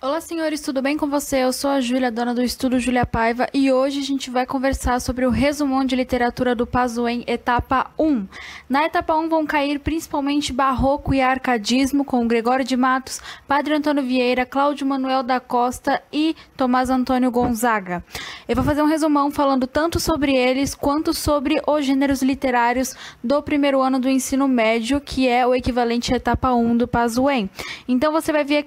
Olá, senhores, tudo bem com você? Eu sou a Júlia, dona do Estudo Júlia Paiva, e hoje a gente vai conversar sobre o resumão de literatura do Pazuello, etapa 1. Na etapa 1 vão cair principalmente barroco e arcadismo, com Gregório de Matos, Padre Antônio Vieira, Cláudio Manuel da Costa e Tomás Antônio Gonzaga. Eu vou fazer um resumão falando tanto sobre eles quanto sobre os gêneros literários do primeiro ano do ensino médio, que é o equivalente à etapa 1 do Pazuello. Então você vai ver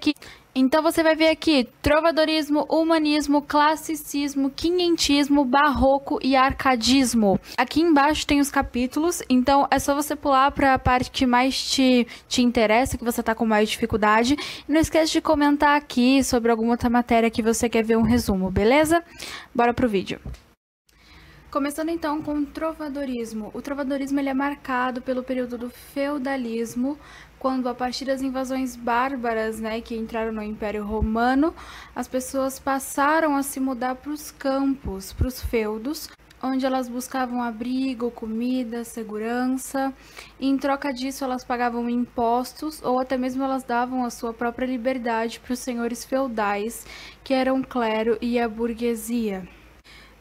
aqui trovadorismo, humanismo, classicismo, quinhentismo, barroco e arcadismo. Aqui embaixo tem os capítulos, então é só você pular para a parte que mais te interessa, que você tá com mais dificuldade. E não esquece de comentar aqui sobre alguma outra matéria que você quer ver um resumo, beleza? Bora pro vídeo. Começando então com o trovadorismo. O trovadorismo ele é marcado pelo período do feudalismo, quando a partir das invasões bárbaras, que entraram no Império Romano, as pessoas passaram a se mudar para os campos, para os feudos, onde elas buscavam abrigo, comida, segurança, e em troca disso elas pagavam impostos ou até mesmo elas davam a sua própria liberdade para os senhores feudais, que eram o clero e a burguesia.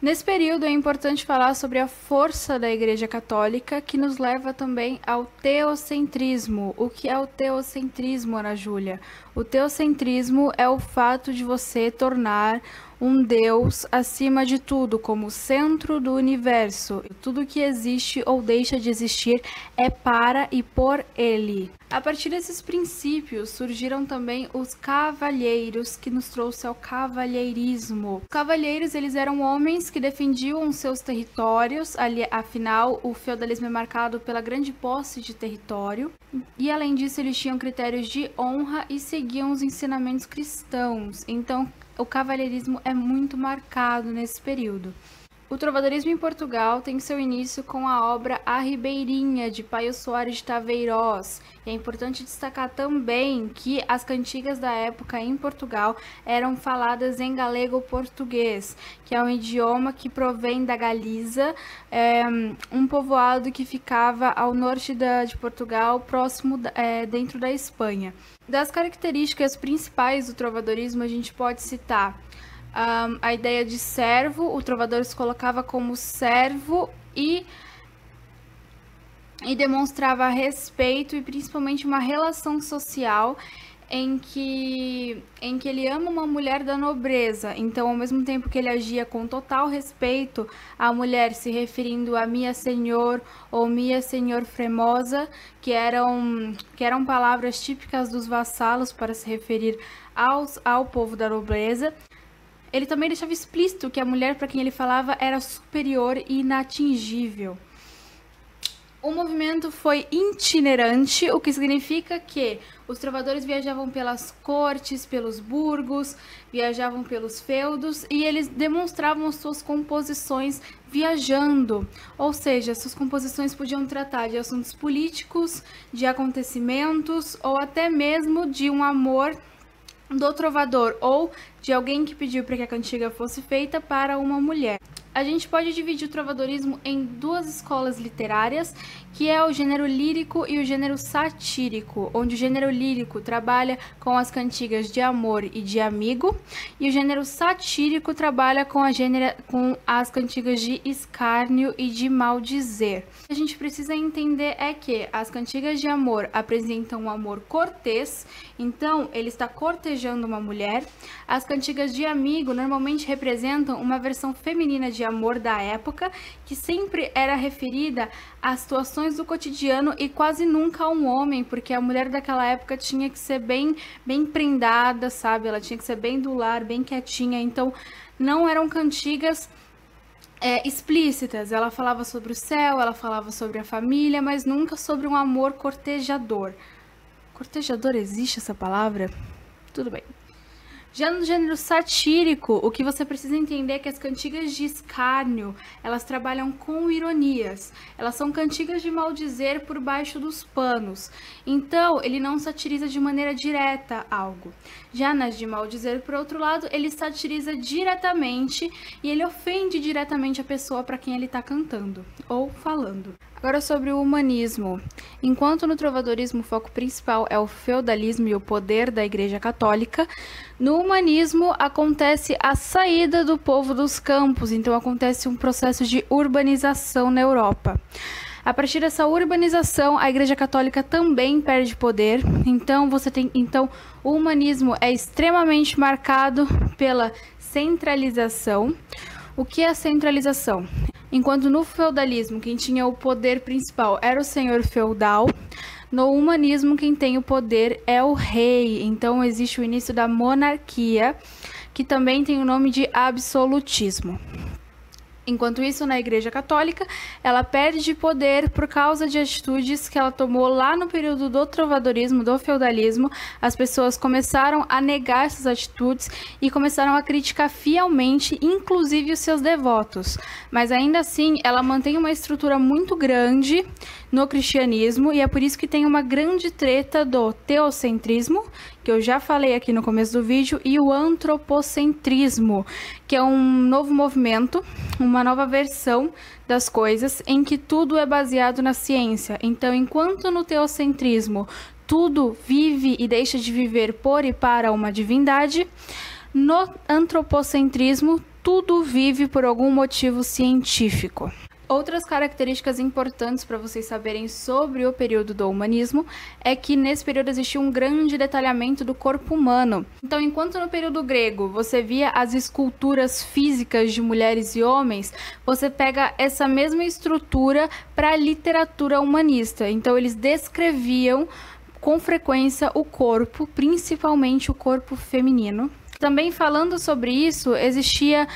Nesse período é importante falar sobre a força da Igreja Católica, que nos leva também ao teocentrismo. O que é o teocentrismo, Ana Júlia? O teocentrismo é o fato de você tornar um Deus acima de tudo, como centro do universo. Tudo que existe ou deixa de existir é para e por ele. A partir desses princípios surgiram também os cavalheiros, que nos trouxe ao cavalheirismo. Os cavalheiros, eles eram homens que defendiam seus territórios, afinal o feudalismo é marcado pela grande posse de território, e além disso eles tinham critérios de honra e seguiam os ensinamentos cristãos. Então o cavalheirismo é muito marcado nesse período. O trovadorismo em Portugal tem seu início com a obra A Ribeirinha, de Paio Soares de Taveirós. E é importante destacar também que as cantigas da época em Portugal eram faladas em galego-português, que é um idioma que provém da Galiza, um povoado que ficava ao norte de Portugal, próximo dentro da Espanha. Das características principais do trovadorismo, a gente pode citar a ideia de servo. O trovador se colocava como servo e demonstrava respeito e principalmente uma relação social em que ele ama uma mulher da nobreza. Então, ao mesmo tempo que ele agia com total respeito à mulher, se referindo a Mia Senhor ou Mia Senhor Fremosa, que eram palavras típicas dos vassalos para se referir ao povo da nobreza, ele também deixava explícito que a mulher para quem ele falava era superior e inatingível. O movimento foi itinerante, o que significa que os trovadores viajavam pelas cortes, pelos burgos, viajavam pelos feudos e eles demonstravam suas composições viajando. Ou seja, suas composições podiam tratar de assuntos políticos, de acontecimentos ou até mesmo de um amor do trovador ou de alguém que pediu para que a cantiga fosse feita para uma mulher. A gente pode dividir o trovadorismo em duas escolas literárias, que é o gênero lírico e o gênero satírico, onde o gênero lírico trabalha com as cantigas de amor e de amigo, e o gênero satírico trabalha com as cantigas de escárnio e de maldizer. O que a gente precisa entender é que as cantigas de amor apresentam um amor cortês, então ele está cortejando uma mulher. As cantigas de amigo normalmente representam uma versão feminina de amor da época, que sempre era referida a situações do cotidiano e quase nunca a um homem, porque a mulher daquela época tinha que ser bem prendada, sabe? Ela tinha que ser bem do lar, bem quietinha, então não eram cantigas explícitas. Ela falava sobre o céu, ela falava sobre a família, mas nunca sobre um amor cortejador. Cortejador, existe essa palavra? Tudo bem. Já no gênero satírico, o que você precisa entender é que as cantigas de escárnio, elas trabalham com ironias. Elas são cantigas de maldizer por baixo dos panos. Então, ele não satiriza de maneira direta algo. Já nas de maldizer, por outro lado, ele satiriza diretamente e ele ofende diretamente a pessoa para quem ele está cantando ou falando. Agora sobre o humanismo. Enquanto no trovadorismo o foco principal é o feudalismo e o poder da Igreja Católica, no humanismo acontece a saída do povo dos campos, então acontece um processo de urbanização na Europa. A partir dessa urbanização, a Igreja Católica também perde poder. Então o humanismo é extremamente marcado pela centralização. O que é a centralização? Enquanto no feudalismo quem tinha o poder principal era o senhor feudal, no humanismo quem tem o poder é o rei. Então existe o início da monarquia, que também tem o nome de absolutismo. Enquanto isso, na Igreja Católica, ela perde poder por causa de atitudes que ela tomou lá no período do trovadorismo, do feudalismo. As pessoas começaram a negar essas atitudes e começaram a criticar fielmente, inclusive os seus devotos. Mas ainda assim, ela mantém uma estrutura muito grande no cristianismo e é por isso que tem uma grande treta do teocentrismo, que eu já falei aqui no começo do vídeo, e o antropocentrismo, que é um novo movimento, uma nova versão das coisas em que tudo é baseado na ciência. Então, enquanto no teocentrismo tudo vive e deixa de viver por e para uma divindade, no antropocentrismo tudo vive por algum motivo científico. Outras características importantes para vocês saberem sobre o período do humanismo é que nesse período existia um grande detalhamento do corpo humano. Então, enquanto no período grego você via as esculturas físicas de mulheres e homens, você pega essa mesma estrutura para a literatura humanista. Então, eles descreviam com frequência o corpo, principalmente o corpo feminino. Também falando sobre isso, existia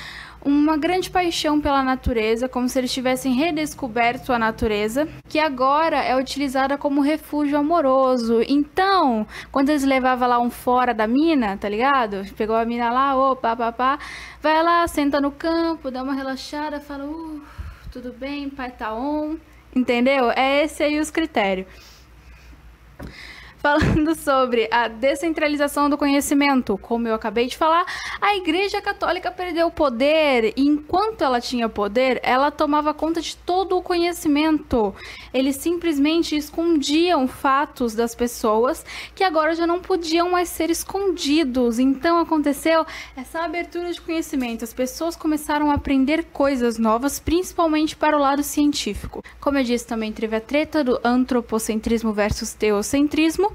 uma grande paixão pela natureza, como se eles tivessem redescoberto a natureza, que agora é utilizada como refúgio amoroso. Então, quando eles levavam lá um fora da mina, tá ligado? Pegou a mina lá, opa, papá, vai lá, senta no campo, dá uma relaxada, fala, tudo bem, pai tá on, entendeu? É esse aí os critérios. Falando sobre a descentralização do conhecimento, como eu acabei de falar, a Igreja Católica perdeu o poder e enquanto ela tinha poder, ela tomava conta de todo o conhecimento. Eles simplesmente escondiam fatos das pessoas que agora já não podiam mais ser escondidos. Então aconteceu essa abertura de conhecimento. As pessoas começaram a aprender coisas novas, principalmente para o lado científico. Como eu disse, também teve a treta do antropocentrismo versus teocentrismo.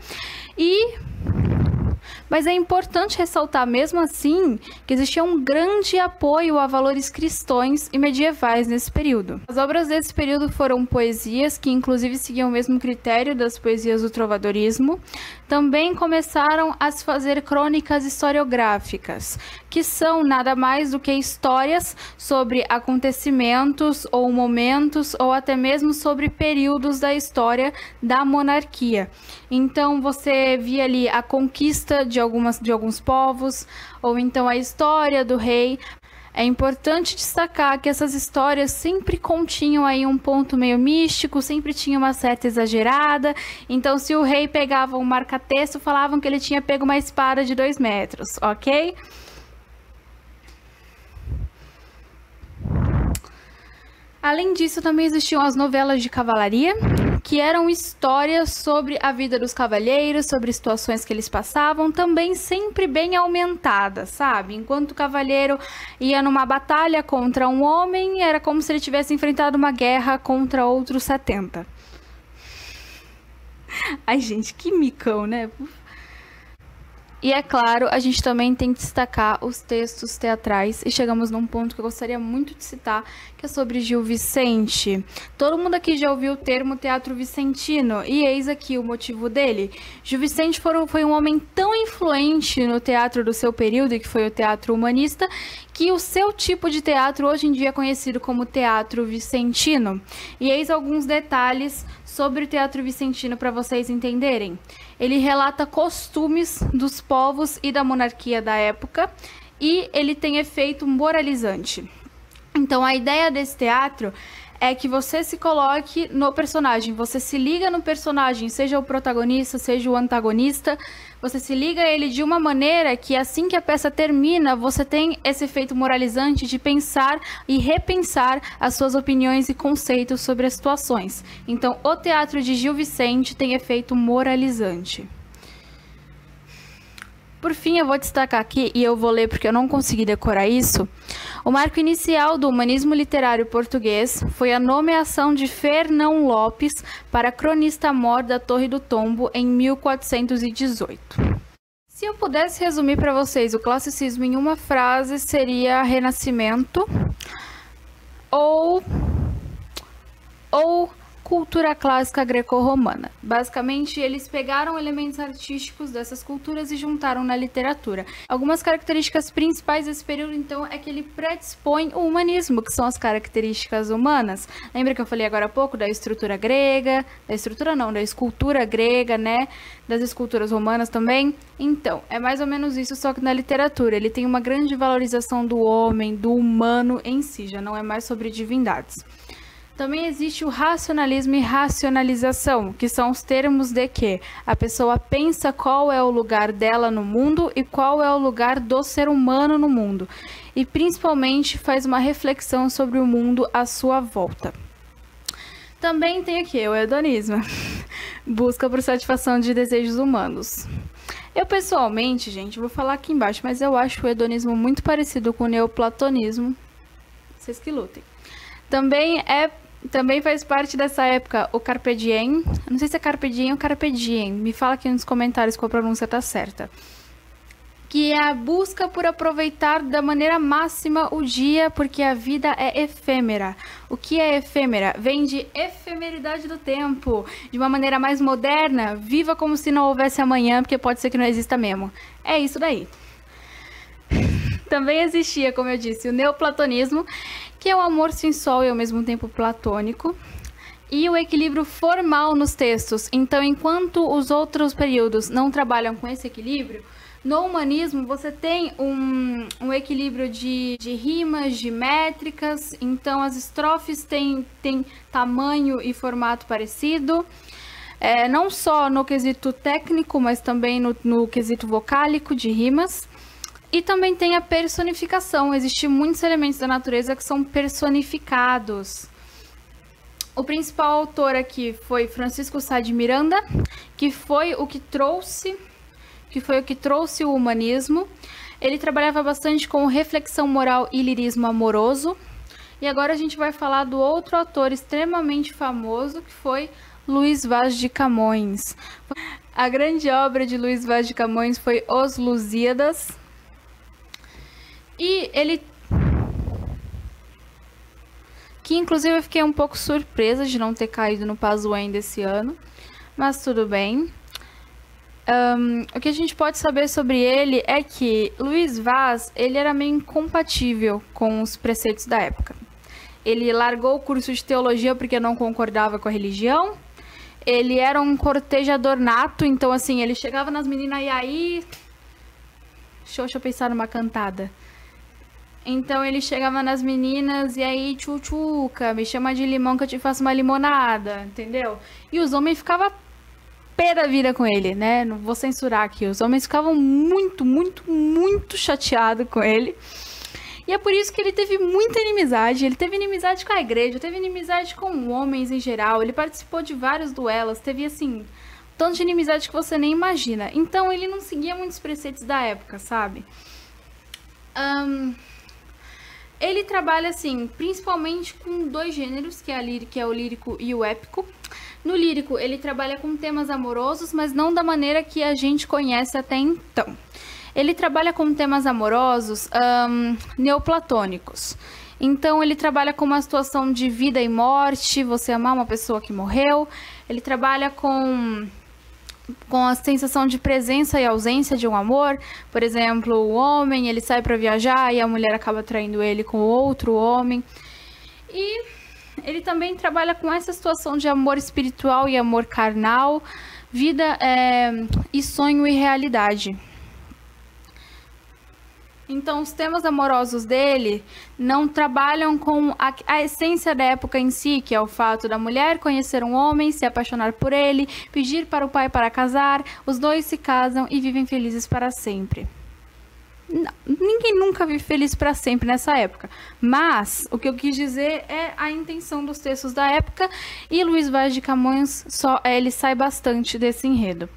Mas é importante ressaltar mesmo assim que existia um grande apoio a valores cristãos e medievais nesse período. As obras desse período foram poesias que inclusive seguiam o mesmo critério das poesias do trovadorismo. Também começaram a se fazer crônicas historiográficas, que são nada mais do que histórias sobre acontecimentos ou momentos ou até mesmo sobre períodos da história da monarquia. Então você via ali a conquista de alguns povos, ou então a história do rei. É importante destacar que essas histórias sempre continham aí um ponto meio místico, sempre tinha uma certa exagerada. Então, se o rei pegava um marca-texto, falavam que ele tinha pego uma espada de 2 metros, ok? Além disso, também existiam as novelas de cavalaria, que eram histórias sobre a vida dos cavalheiros, sobre situações que eles passavam, também sempre bem aumentadas, sabe? Enquanto o cavalheiro ia numa batalha contra um homem, era como se ele tivesse enfrentado uma guerra contra outros 70. Ai, gente, que micão, né? E é claro, a gente também tem que destacar os textos teatrais e chegamos num ponto que eu gostaria muito de citar, que é sobre Gil Vicente. Todo mundo aqui já ouviu o termo teatro vicentino e eis aqui o motivo dele. Gil Vicente foi um homem tão influente no teatro do seu período, que foi o teatro humanista, que o seu tipo de teatro hoje em dia é conhecido como teatro vicentino. E eis alguns detalhes sobre o teatro vicentino para vocês entenderem. Ele relata costumes dos povos e da monarquia da época e ele tem efeito moralizante. Então a ideia desse teatro é que você se coloque no personagem, você se liga no personagem, seja o protagonista, seja o antagonista, você se liga a ele de uma maneira que assim que a peça termina, você tem esse efeito moralizante de pensar e repensar as suas opiniões e conceitos sobre as situações. Então, o teatro de Gil Vicente tem efeito moralizante. Por fim, eu vou destacar aqui, e eu vou ler porque eu não consegui decorar isso, o marco inicial do humanismo literário português foi a nomeação de Fernão Lopes para cronista-mor da Torre do Tombo em 1418. Se eu pudesse resumir para vocês o classicismo em uma frase, seria Renascimento ou cultura clássica greco-romana. Basicamente, eles pegaram elementos artísticos dessas culturas e juntaram na literatura. Algumas características principais desse período, então, é que ele predispõe o humanismo, que são as características humanas. Lembra que eu falei agora há pouco da estrutura grega, da escultura grega, né? Das esculturas romanas também. Então, é mais ou menos isso, só que na literatura. Ele tem uma grande valorização do homem, do humano em si, já não é mais sobre divindades. Também existe o racionalismo e racionalização, que são os termos de que a pessoa pensa qual é o lugar dela no mundo e qual é o lugar do ser humano no mundo, e principalmente faz uma reflexão sobre o mundo à sua volta. Também tem aqui o hedonismo, busca por satisfação de desejos humanos. Eu pessoalmente, gente, vou falar aqui embaixo, mas eu acho o hedonismo muito parecido com o neoplatonismo. Vocês que lutem. Também faz parte dessa época o Carpe Diem. Não sei se é Carpe Diem ou Carpe Diem. Me fala aqui nos comentários qual a pronúncia tá certa. Que é a busca por aproveitar da maneira máxima o dia, porque a vida é efêmera. O que é efêmera? Vem de efemeridade do tempo. De uma maneira mais moderna, viva como se não houvesse amanhã, porque pode ser que não exista mesmo. É isso daí. Também existia, como eu disse, o neoplatonismo, que é o amor sensual e ao mesmo tempo platônico, e o equilíbrio formal nos textos. Então, enquanto os outros períodos não trabalham com esse equilíbrio, no humanismo você tem um equilíbrio de rimas, de métricas, então as estrofes têm tamanho e formato parecido, não só no quesito técnico, mas também no quesito vocálico de rimas. E também tem a personificação. Existem muitos elementos da natureza que são personificados. O principal autor aqui foi Francisco Sá de Miranda, que foi o que trouxe o humanismo. Ele trabalhava bastante com reflexão moral e lirismo amoroso. E agora a gente vai falar do outro autor extremamente famoso, que foi Luís Vaz de Camões. A grande obra de Luís Vaz de Camões foi Os Lusíadas. E ele... que inclusive eu fiquei um pouco surpresa de não ter caído no Pazuello desse ano. Mas tudo bem. O que a gente pode saber sobre ele é que Luís Vaz, ele era meio incompatível com os preceitos da época. Ele largou o curso de teologia porque não concordava com a religião. Ele era um cortejador nato, então assim, ele chegava nas meninas e aí... Deixa eu pensar numa cantada. Então ele chegava nas meninas e aí, tchutchuca, me chama de limão que eu te faço uma limonada, entendeu? E os homens ficavam pé da vida com ele, né? Não vou censurar aqui. Os homens ficavam muito, muito, muito chateados com ele. E é por isso que ele teve muita inimizade. Ele teve inimizade com a igreja, teve inimizade com homens em geral. Ele participou de vários duelos, teve assim, tanto de inimizade que você nem imagina. Então ele não seguia muitos preceitos da época, sabe? Ele trabalha, assim, principalmente com dois gêneros, que é o lírico e o épico. No lírico, ele trabalha com temas amorosos, mas não da maneira que a gente conhece até então. Ele trabalha com temas amorosos neoplatônicos. Então, ele trabalha com uma situação de vida e morte, você amar uma pessoa que morreu. Ele trabalha com a sensação de presença e ausência de um amor. Por exemplo, o homem, ele sai para viajar e a mulher acaba traindo ele com outro homem. E ele também trabalha com essa situação de amor espiritual e amor carnal, vida e sonho e realidade. Então, os temas amorosos dele não trabalham com a essência da época em si, que é o fato da mulher conhecer um homem, se apaixonar por ele, pedir para o pai para casar, os dois se casam e vivem felizes para sempre. Não, ninguém nunca vive feliz para sempre nessa época, mas o que eu quis dizer é a intenção dos textos da época, e Luiz Vaz de Camões ele sai bastante desse enredo.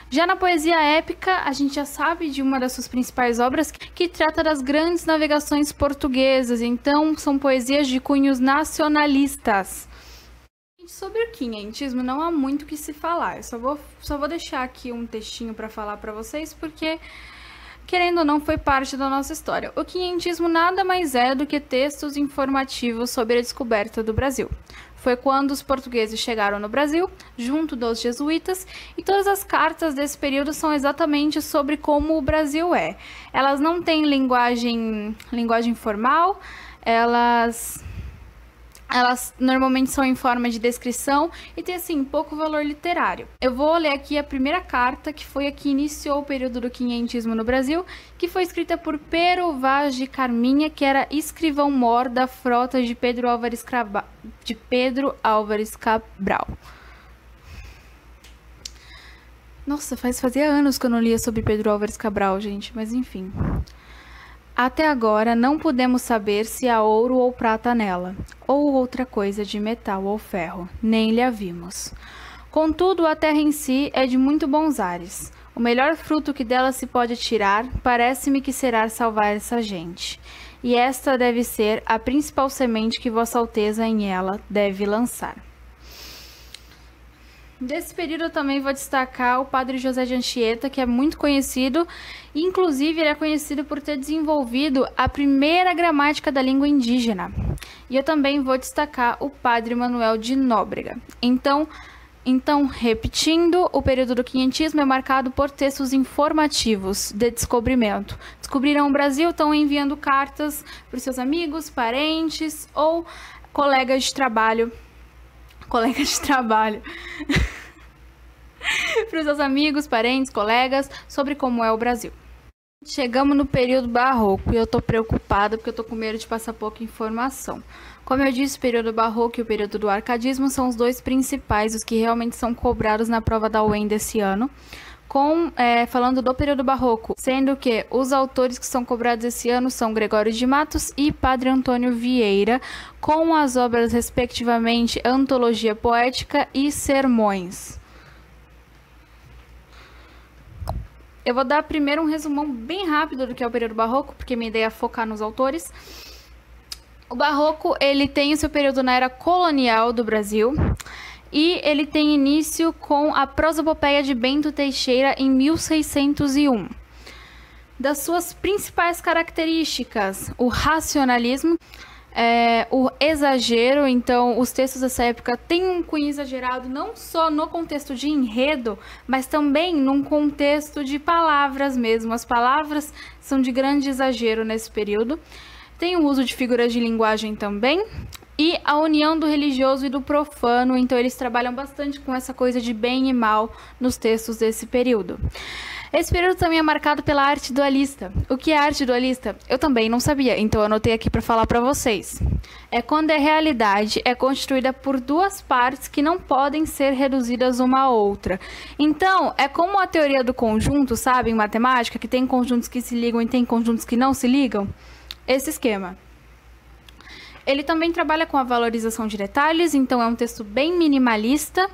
Já na poesia épica, a gente já sabe de uma das suas principais obras que trata das grandes navegações portuguesas, então são poesias de cunhos nacionalistas. Sobre o quinhentismo não há muito o que se falar, eu só vou deixar aqui um textinho para falar para vocês, porque, querendo ou não, foi parte da nossa história. O quinhentismo nada mais é do que textos informativos sobre a descoberta do Brasil. Foi quando os portugueses chegaram no Brasil, junto dos jesuítas, e todas as cartas desse período são exatamente sobre como o Brasil é. Elas não têm linguagem formal, elas normalmente são em forma de descrição e tem, assim, pouco valor literário. Eu vou ler aqui a primeira carta, que foi a que iniciou o período do quinhentismo no Brasil, que foi escrita por Pero Vaz de Carminha, que era escrivão-mor da frota de Pedro Álvares Cabral. Nossa, fazia anos que eu não lia sobre Pedro Álvares Cabral, gente, mas enfim. Até agora não pudemos saber se há ouro ou prata nela, ou outra coisa de metal ou ferro, nem lhe a vimos. Contudo, a terra em si é de muito bons ares. O melhor fruto que dela se pode tirar, parece-me que será salvar essa gente. E esta deve ser a principal semente que Vossa Alteza em ela deve lançar. Desse período eu também vou destacar o padre José de Anchieta, que é muito conhecido, e inclusive ele é conhecido por ter desenvolvido a primeira gramática da língua indígena. E eu também vou destacar o padre Manuel de Nóbrega. Então, repetindo, o período do quinhentismo é marcado por textos informativos de descobrimento. Descobriram o Brasil, estão enviando cartas para os seus amigos, parentes ou colegas de trabalho para os seus amigos, parentes, colegas, sobre como é o Brasil. Chegamos no período barroco e eu tô preocupada porque eu tô com medo de passar pouca informação. Como eu disse, o período barroco e o período do arcadismo são os dois principais, os que realmente são cobrados na prova da UEM desse ano. Falando do período barroco, sendo que os autores que são cobrados esse ano são Gregório de Matos e Padre Antônio Vieira, com as obras respectivamente Antologia Poética e Sermões. Eu vou dar primeiro um resumão bem rápido do que é o período barroco, porque minha ideia é focar nos autores. O barroco, ele tem o seu período na era colonial do Brasil, e ele tem início com a prosopopeia de Bento Teixeira em 1601. Das suas principais características, o racionalismo, o exagero. Então os textos dessa época têm um cunho exagerado não só no contexto de enredo, mas também num contexto de palavras mesmo. As palavras são de grande exagero nesse período. Tem o uso de figuras de linguagem também, e a união do religioso e do profano. Então eles trabalham bastante com essa coisa de bem e mal nos textos desse período. Esse período também é marcado pela arte dualista. O que é arte dualista? Eu também não sabia, então eu anotei aqui para falar para vocês. É quando a realidade é constituída por duas partes que não podem ser reduzidas uma à outra. Então, é como a teoria do conjunto, sabe, em matemática, que tem conjuntos que se ligam e tem conjuntos que não se ligam? Esse esquema. Ele também trabalha com a valorização de detalhes, então é um texto bem minimalista.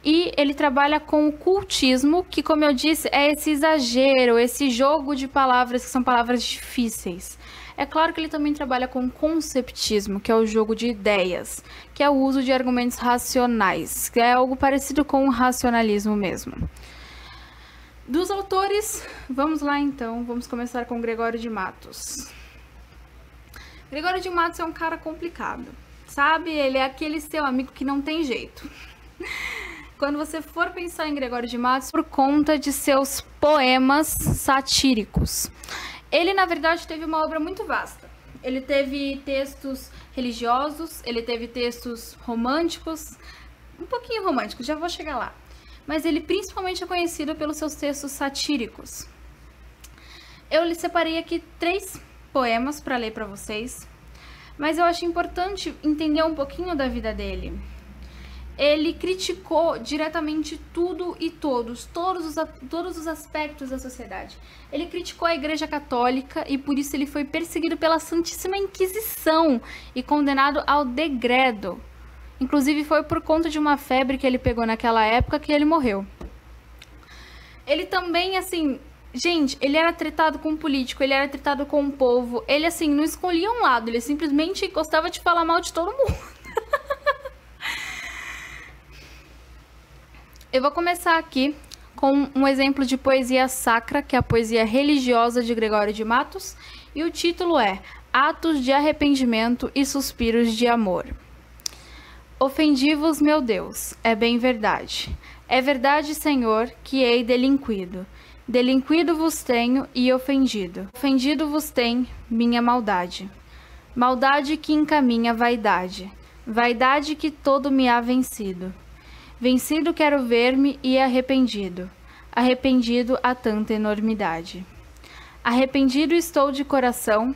E ele trabalha com o cultismo, que, como eu disse, é esse exagero, esse jogo de palavras que são palavras difíceis. É claro que ele também trabalha com o conceptismo, que é o jogo de ideias, que é o uso de argumentos racionais, que é algo parecido com o racionalismo mesmo. Dos autores, vamos lá então, vamos começar com Gregório de Matos. Gregório de Matos é um cara complicado, sabe? Ele é aquele seu amigo que não tem jeito. Quando você for pensar em Gregório de Matos, por conta de seus poemas satíricos. Ele, na verdade, teve uma obra muito vasta. Ele teve textos religiosos, ele teve textos românticos, um pouquinho românticos, já vou chegar lá. Mas ele principalmente é conhecido pelos seus textos satíricos. Eu lhe separei aqui 3 poemas para ler para vocês, mas eu acho importante entender um pouquinho da vida dele. Ele criticou diretamente tudo e todos os aspectos da sociedade. Ele criticou a Igreja Católica e por isso ele foi perseguido pela Santíssima Inquisição e condenado ao degredo. Inclusive foi por conta de uma febre que ele pegou naquela época que ele morreu. Ele também, assim, gente, ele era tratado com um político, ele era tratado com um povo, ele, assim, não escolhia um lado, ele simplesmente gostava de falar mal de todo mundo. Eu vou começar aqui com um exemplo de poesia sacra, que é a poesia religiosa de Gregório de Matos, e o título é Atos de Arrependimento e Suspiros de Amor. Ofendi-vos, meu Deus, é bem verdade. É verdade, Senhor, que hei delinquido. Delinquido vos tenho e ofendido. Ofendido vos tem minha maldade. Maldade que encaminha vaidade. Vaidade que todo me há vencido. Vencido quero ver-me e arrependido, arrependido a tanta enormidade. Arrependido estou de coração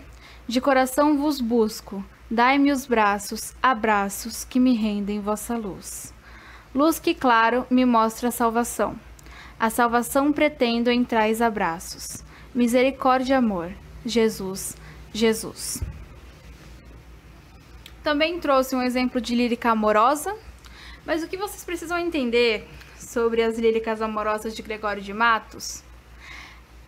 vos busco, dai-me os braços, abraços que me rendem vossa luz. Luz que claro me mostra a salvação pretendo em trais abraços. Misericórdia e amor, Jesus, Jesus. Também trouxe um exemplo de lírica amorosa. Mas o que vocês precisam entender sobre as líricas amorosas de Gregório de Matos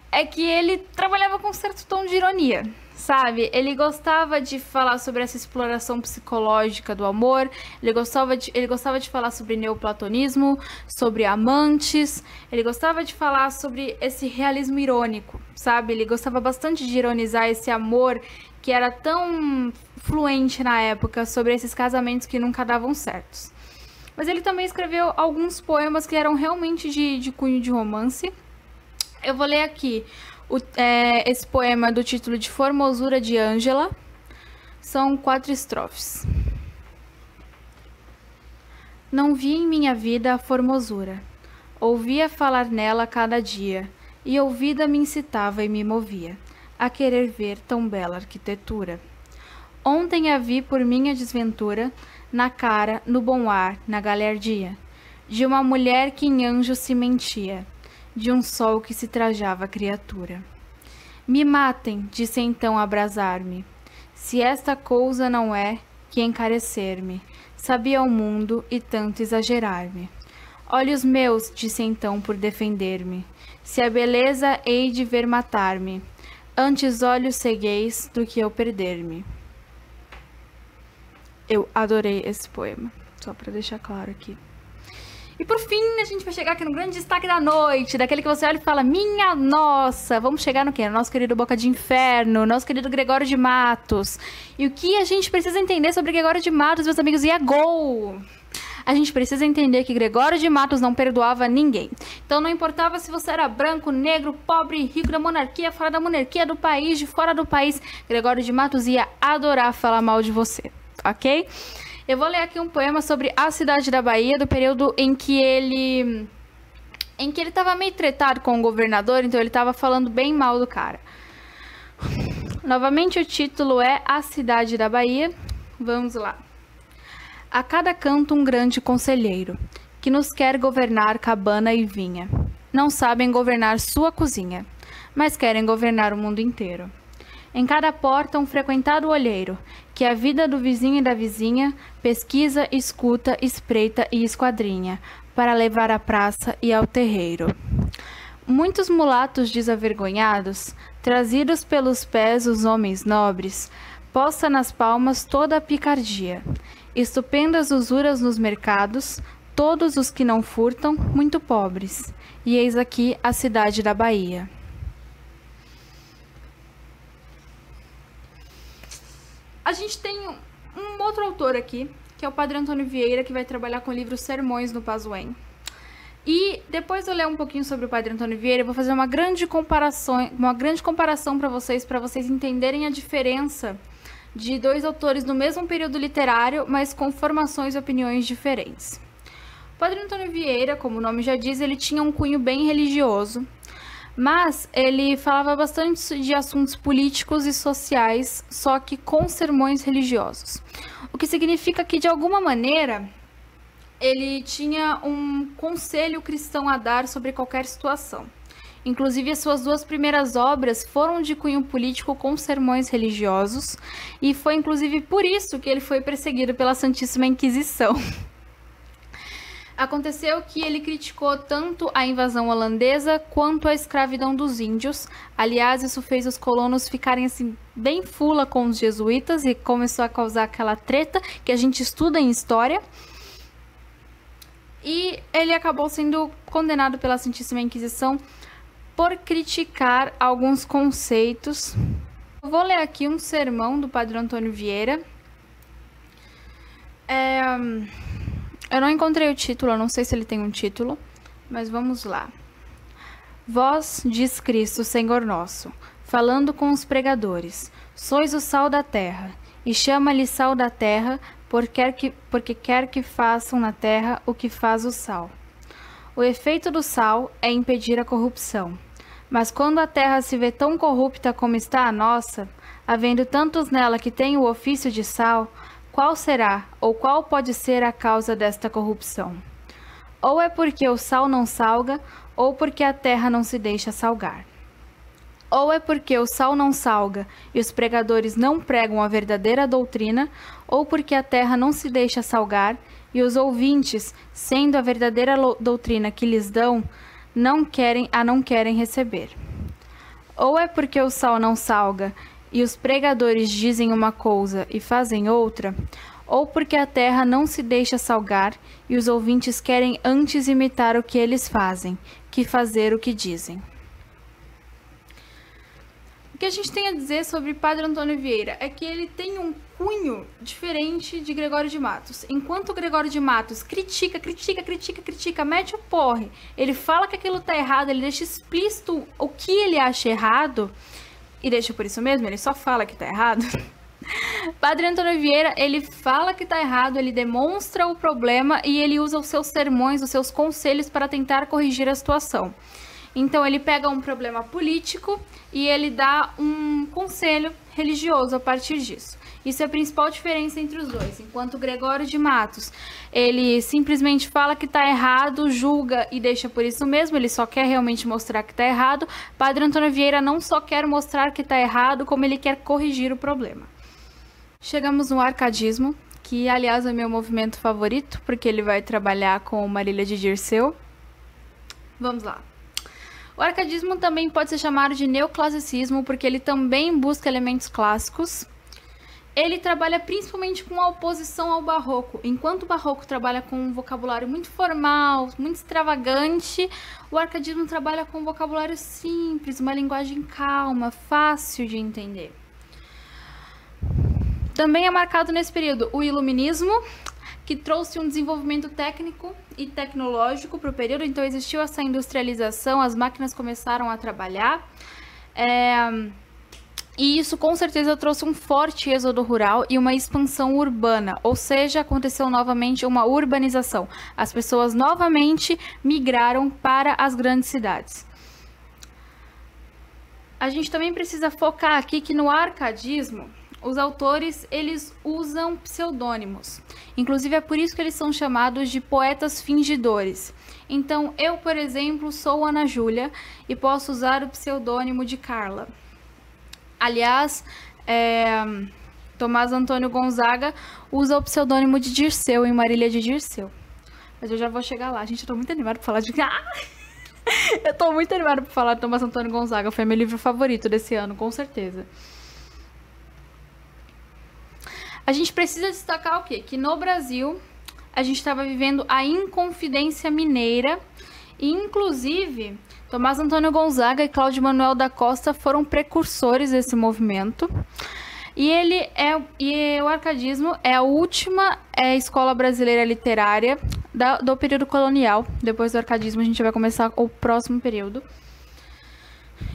é que ele trabalhava com um certo tom de ironia, sabe? Ele gostava de falar sobre essa exploração psicológica do amor, ele gostava de falar sobre neoplatonismo, sobre amantes, ele gostava de falar sobre esse realismo irônico, sabe? Ele gostava bastante de ironizar esse amor que era tão fluente na época, sobre esses casamentos que nunca davam certos. Mas ele também escreveu alguns poemas que eram realmente de cunho de romance. Eu vou ler aqui esse poema do título de Formosura de Ângela. São 4 estrofes. Não vi em minha vida a formosura. Ouvia falar nela cada dia, e ouvida me incitava e me movia a querer ver tão bela arquitetura. Ontem a vi por minha desventura, na cara, no bom ar, na galerdia, de uma mulher que em anjo se mentia, de um sol que se trajava criatura. Me matem, disse então abrasar-me, se esta cousa não é que encarecer-me, sabia o mundo e tanto exagerar-me. Olhos meus, disse então por defender-me, se a beleza hei de ver matar-me, antes olhos cegueis do que eu perder-me. Eu adorei esse poema, só para deixar claro aqui. E por fim, a gente vai chegar aqui no grande destaque da noite, daquele que você olha e fala, minha nossa, vamos chegar no quê? No nosso querido Boca de Inferno, nosso querido Gregório de Matos. E o que a gente precisa entender sobre Gregório de Matos, meus amigos, e é gol! A gente precisa entender que Gregório de Matos não perdoava ninguém. Então não importava se você era branco, negro, pobre, rico, da monarquia, fora da monarquia, do país, de fora do país, Gregório de Matos ia adorar falar mal de você. Ok? Eu vou ler aqui um poema sobre a cidade da Bahia, do período em que ele estava meio tretado com o governador, então ele estava falando bem mal do cara. Novamente o título é A Cidade da Bahia. Vamos lá. A cada canto um grande conselheiro, que nos quer governar cabana e vinha. Não sabem governar sua cozinha, mas querem governar o mundo inteiro. Em cada porta um frequentado olheiro, que a vida do vizinho e da vizinha pesquisa, escuta, espreita e esquadrinha, para levar à praça e ao terreiro. Muitos mulatos desavergonhados, trazidos pelos pés os homens nobres, posta nas palmas toda a picardia, estupendas usuras nos mercados, todos os que não furtam, muito pobres. E eis aqui a cidade da Bahia. A gente tem um outro autor aqui, que é o Padre Antônio Vieira, que vai trabalhar com o livro Sermões no Pazuem. E depois eu ler um pouquinho sobre o Padre Antônio Vieira, eu vou fazer uma grande comparação para vocês entenderem a diferença de 2 autores do mesmo período literário, mas com formações e opiniões diferentes. O Padre Antônio Vieira, como o nome já diz, ele tinha um cunho bem religioso, Mas ele falava bastante de assuntos políticos e sociais, só que com sermões religiosos. O que significa que, de alguma maneira, ele tinha um conselho cristão a dar sobre qualquer situação. Inclusive, as suas 2 primeiras obras foram de cunho político com sermões religiosos, e foi inclusive por isso que ele foi perseguido pela Santíssima Inquisição. Aconteceu que ele criticou tanto a invasão holandesa quanto a escravidão dos índios. Aliás, isso fez os colonos ficarem assim bem fula com os jesuítas e começou a causar aquela treta que a gente estuda em história. E ele acabou sendo condenado pela Santíssima Inquisição por criticar alguns conceitos. Eu vou ler aqui um sermão do Padre Antônio Vieira. Eu não encontrei o título, eu não sei se ele tem um título, mas vamos lá. Vós, diz Cristo, Senhor nosso, falando com os pregadores, sois o sal da terra, e chama-lhe sal da terra, porque quer que façam na terra o que faz o sal. O efeito do sal é impedir a corrupção. Mas quando a terra se vê tão corrupta como está a nossa, havendo tantos nela que têm o ofício de sal, qual será, ou qual pode ser a causa desta corrupção? Ou é porque o sal não salga, ou porque a terra não se deixa salgar. Ou é porque o sal não salga e os pregadores não pregam a verdadeira doutrina, ou porque a terra não se deixa salgar e os ouvintes, sendo a verdadeira doutrina que lhes dão, não querem receber. Ou é porque o sal não salga e os pregadores dizem uma coisa e fazem outra, ou porque a terra não se deixa salgar e os ouvintes querem antes imitar o que eles fazem, que fazer o que dizem. O que a gente tem a dizer sobre Padre Antônio Vieira é que ele tem um cunho diferente de Gregório de Matos. Enquanto Gregório de Matos critica, mete o porre, ele fala que aquilo tá errado, ele deixa explícito o que ele acha errado, e deixa por isso mesmo, ele só fala que tá errado. Padre Antônio Vieira, ele fala que tá errado, ele demonstra o problema e ele usa os seus sermões, os seus conselhos para tentar corrigir a situação. Então ele pega um problema político e ele dá um conselho religioso a partir disso. Isso é a principal diferença entre os dois. Enquanto Gregório de Matos, ele simplesmente fala que está errado, julga e deixa por isso mesmo, ele só quer realmente mostrar que está errado. Padre Antônio Vieira não só quer mostrar que está errado, como ele quer corrigir o problema. Chegamos no arcadismo, que aliás é meu movimento favorito, porque ele vai trabalhar com Marília de Dirceu. Vamos lá. O arcadismo também pode ser chamado de neoclassicismo, porque ele também busca elementos clássicos. Ele trabalha principalmente com a oposição ao barroco. Enquanto o barroco trabalha com um vocabulário muito formal, muito extravagante, o arcadismo trabalha com um vocabulário simples, uma linguagem calma, fácil de entender. Também é marcado nesse período o iluminismo, que trouxe um desenvolvimento técnico e tecnológico para o período, então existiu essa industrialização, as máquinas começaram a trabalhar, e isso com certeza trouxe um forte êxodo rural e uma expansão urbana, ou seja, aconteceu novamente uma urbanização. As pessoas novamente migraram para as grandes cidades. A gente também precisa focar aqui que no arcadismo, os autores, eles usam pseudônimos. Inclusive, é por isso que eles são chamados de poetas fingidores. Então, eu, por exemplo, sou Ana Júlia e posso usar o pseudônimo de Carla. Aliás, Tomás Antônio Gonzaga usa o pseudônimo de Dirceu em Marília de Dirceu. Mas eu já vou chegar lá. Gente, eu tô muito animada pra falar de... Eu tô muito animada pra falar de Tomás Antônio Gonzaga. Foi meu livro favorito desse ano, com certeza. A gente precisa destacar o quê? Que no Brasil, a gente estava vivendo a Inconfidência Mineira e, inclusive, Tomás Antônio Gonzaga e Cláudio Manuel da Costa foram precursores desse movimento. E o arcadismo é a última escola brasileira literária do período colonial. Depois do arcadismo, a gente vai começar o próximo período.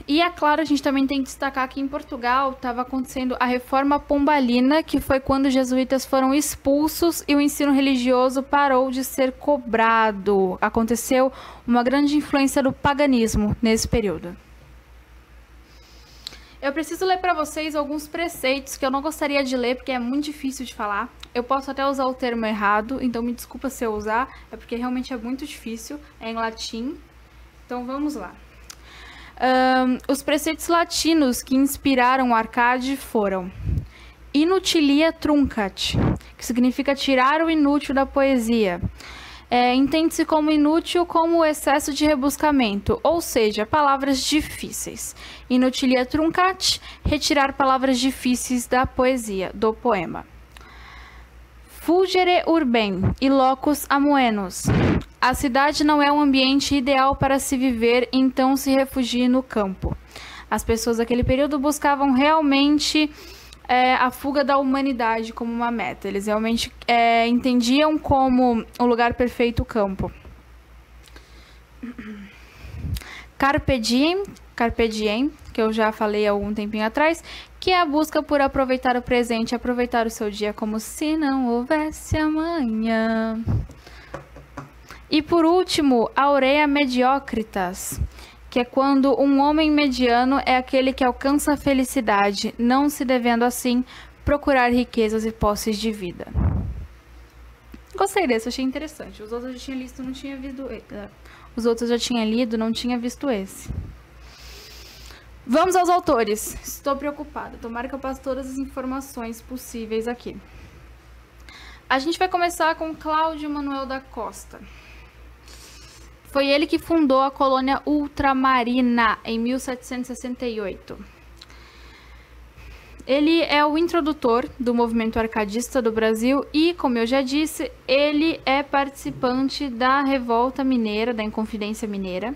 E é claro, a gente também tem que destacar que em Portugal estava acontecendo a Reforma Pombalina, que foi quando os jesuítas foram expulsos e o ensino religioso parou de ser cobrado. Aconteceu uma grande influência do paganismo nesse período. Eu preciso ler para vocês alguns preceitos que eu não gostaria de ler porque é muito difícil de falar. Eu posso até usar o termo errado, então me desculpa se eu usar, é porque realmente é muito difícil, é em latim. Então vamos lá. Os preceitos latinos que inspiraram o Arcade foram: inutilia truncat, que significa tirar o inútil da poesia. Entende-se como inútil como o excesso de rebuscamento, ou seja, palavras difíceis. Inutilia truncat, retirar palavras difíceis da poesia, do poema. Fulgere urbem e locus amoenos. A cidade não é um ambiente ideal para se viver, então se refugie no campo. As pessoas daquele período buscavam realmente a fuga da humanidade como uma meta. Eles realmente entendiam como o lugar perfeito o campo. Carpe diem, que eu já falei há algum tempinho atrás, que é a busca por aproveitar o presente, aproveitar o seu dia como se não houvesse amanhã. E por último, aurea mediocritas, que é quando um homem mediano é aquele que alcança a felicidade, não se devendo assim procurar riquezas e posses de vida. Gostei desse, achei interessante. Os outros eu já tinha lido, não tinha visto. Os outros eu já tinha lido, não tinha visto esse. Vamos aos autores. Estou preocupada. Tomara que eu passe todas as informações possíveis aqui. A gente vai começar com Cláudio Manuel da Costa. Foi ele que fundou a colônia ultramarina em 1768. Ele é o introdutor do movimento arcadista do Brasil e, como eu já disse, ele é participante da Revolta Mineira, da Inconfidência Mineira.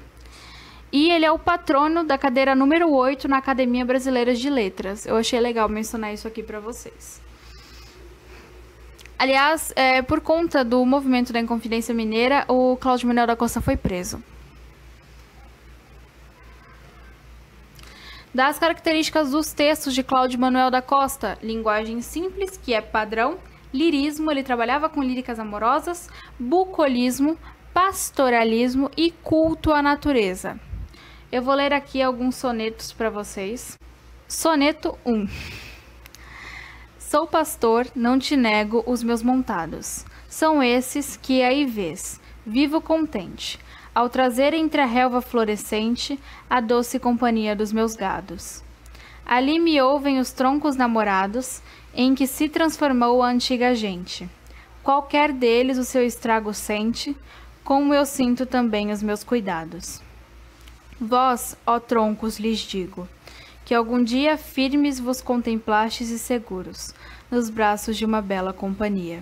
E ele é o patrono da cadeira número 8 na Academia Brasileira de Letras. Eu achei legal mencionar isso aqui para vocês. Aliás, por conta do movimento da Inconfidência Mineira, o Cláudio Manuel da Costa foi preso. Das características dos textos de Cláudio Manuel da Costa: linguagem simples, que é padrão, lirismo, ele trabalhava com líricas amorosas, bucolismo, pastoralismo e culto à natureza. Eu vou ler aqui alguns sonetos para vocês. Soneto 1. Sou pastor, não te nego os meus montados. São esses que aí vês, vivo contente, ao trazer entre a relva florescente a doce companhia dos meus gados. Ali me ouvem os troncos namorados, em que se transformou a antiga gente. Qualquer deles o seu estrago sente, como eu sinto também os meus cuidados. Vós, ó troncos, lhes digo, que algum dia firmes vos contemplastes e seguros, nos braços de uma bela companhia.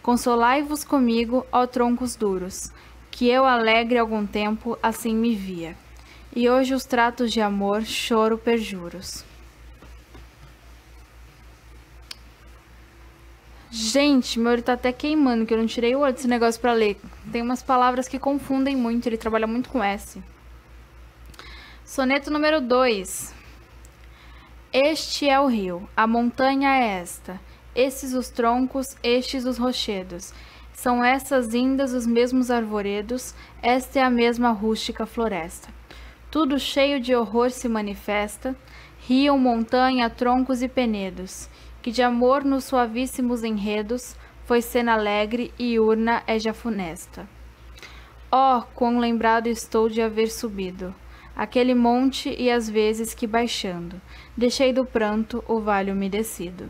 Consolai-vos comigo, ó troncos duros, que eu alegre algum tempo assim me via, e hoje os tratos de amor choro perjuros. Gente, meu olho tá até queimando, que eu não tirei o olho desse negócio pra ler. Tem umas palavras que confundem muito, ele trabalha muito com S. Soneto número 2. Este é o rio, a montanha é esta, esses os troncos, estes os rochedos. São essas indas os mesmos arvoredos, esta é a mesma rústica floresta. Tudo cheio de horror se manifesta, rio, montanha, troncos e penedos, que de amor nos suavíssimos enredos foi cena alegre e urna é já funesta. Oh, quão lembrado estou de haver subido aquele monte e às vezes que baixando, deixei do pranto o vale umedecido.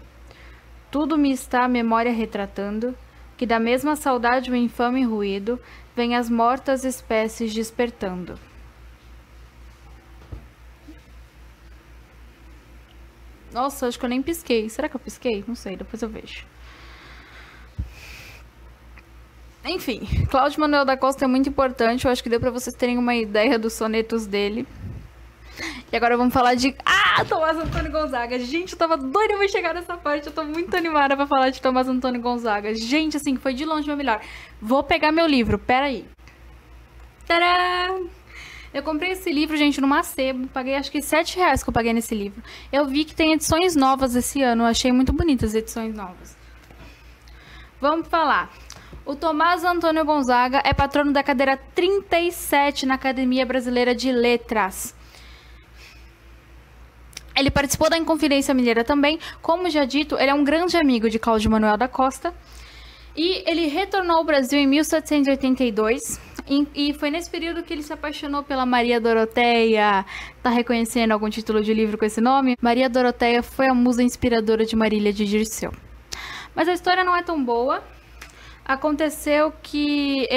Tudo me está a memória retratando, que da mesma saudade o infame ruído vem as mortas espécies despertando. Nossa, acho que eu nem pisquei. Será que eu pisquei? Não sei, depois eu vejo. Enfim, Cláudio Manuel da Costa é muito importante. Eu acho que deu pra vocês terem uma ideia dos sonetos dele. E agora vamos falar de... Tomás Antônio Gonzaga. Gente, eu tava doida pra chegar nessa parte. Eu tô muito animada pra falar de Tomás Antônio Gonzaga. Gente, assim, foi de longe meu melhor. Vou pegar meu livro, pera aí. Tadã! Eu comprei esse livro, gente, numa sebo. Paguei acho que R$7 que eu paguei nesse livro. Eu vi que tem edições novas esse ano. Eu achei muito bonitas as edições novas. Vamos falar. O Tomás Antônio Gonzaga é patrono da cadeira 37 na Academia Brasileira de Letras. Ele participou da Inconfidência Mineira também. Como já dito, ele é um grande amigo de Cláudio Manuel da Costa. E ele retornou ao Brasil em 1782. E foi nesse período que ele se apaixonou pela Maria Doroteia. Tá reconhecendo algum título de livro com esse nome? Maria Doroteia foi a musa inspiradora de Marília de Dirceu. Mas a história não é tão boa. Aconteceu que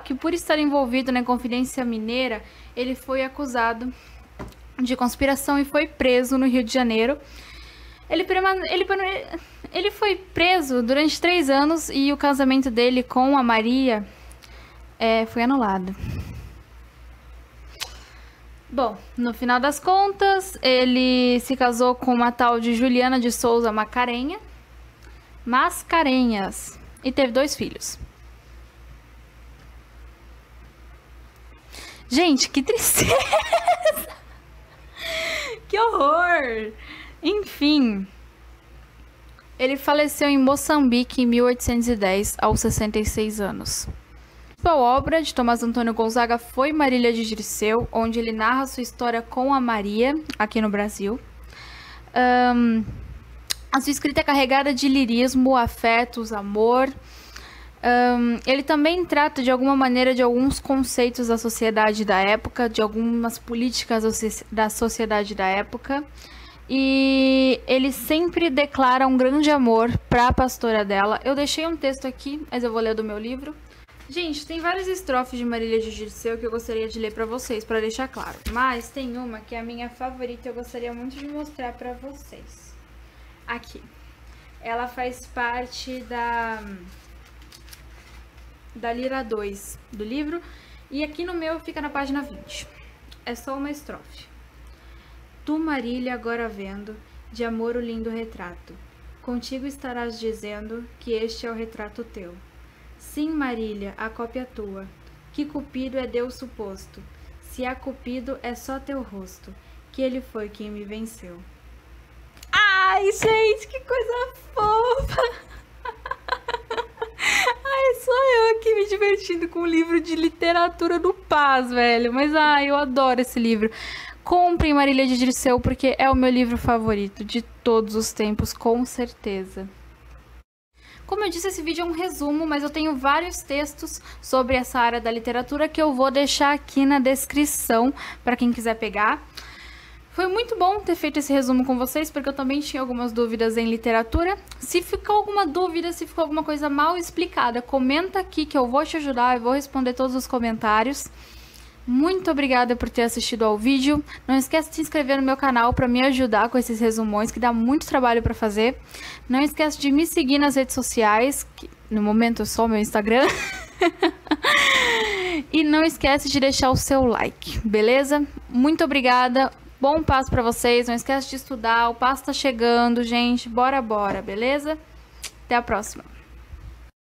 que por estar envolvido na Inconfidência Mineira, ele foi acusado de conspiração e foi preso no Rio de Janeiro. Ele foi preso durante 3 anos e o casamento dele com a Maria foi anulado. Bom, no final das contas, ele se casou com uma tal de Juliana de Souza Mascarenhas e teve 2 filhos. Gente, que tristeza! Que horror! Enfim, ele faleceu em Moçambique em 1810, aos 66 anos. A principal obra de Tomás Antônio Gonzaga foi Marília de Dirceu, onde ele narra sua história com a Maria, aqui no Brasil. A sua escrita é carregada de lirismo, afetos, amor. Ele também trata de alguma maneira de alguns conceitos da sociedade da época, de algumas políticas da sociedade da época, e ele sempre declara um grande amor para a pastora dela. Eu deixei um texto aqui, mas eu vou ler do meu livro. Gente, tem várias estrofes de Marília de Dirceu que eu gostaria de ler para vocês, para deixar claro, mas tem uma que é a minha favorita e eu gostaria muito de mostrar para vocês. Aqui, ela faz parte da Lira 2 do livro, e aqui no meu fica na página 20. É só uma estrofe. Tu, Marília, agora vendo, de amor o lindo retrato, contigo estarás dizendo que este é o retrato teu. Sim, Marília, a cópia tua, que Cupido é Deus suposto, se há Cupido é só teu rosto, que ele foi quem me venceu. Ai, gente, que coisa fofa! Ai, só eu aqui me divertindo com um livro de literatura do Paz, velho. Mas, eu adoro esse livro. Comprem Marília de Dirceu, porque é o meu livro favorito de todos os tempos, com certeza. Como eu disse, esse vídeo é um resumo, mas eu tenho vários textos sobre essa área da literatura que eu vou deixar aqui na descrição para quem quiser pegar. Foi muito bom ter feito esse resumo com vocês, porque eu também tinha algumas dúvidas em literatura. Se ficou alguma dúvida, se ficou alguma coisa mal explicada, comenta aqui que eu vou te ajudar, eu vou responder todos os comentários. Muito obrigada por ter assistido ao vídeo. Não esquece de se inscrever no meu canal para me ajudar com esses resumões, que dá muito trabalho para fazer. Não esquece de me seguir nas redes sociais, que no momento é só o meu Instagram. E não esquece de deixar o seu like, beleza? Muito obrigada. Bom Paz pra vocês, não esquece de estudar, o Paz tá chegando, gente, bora, beleza? Até a próxima.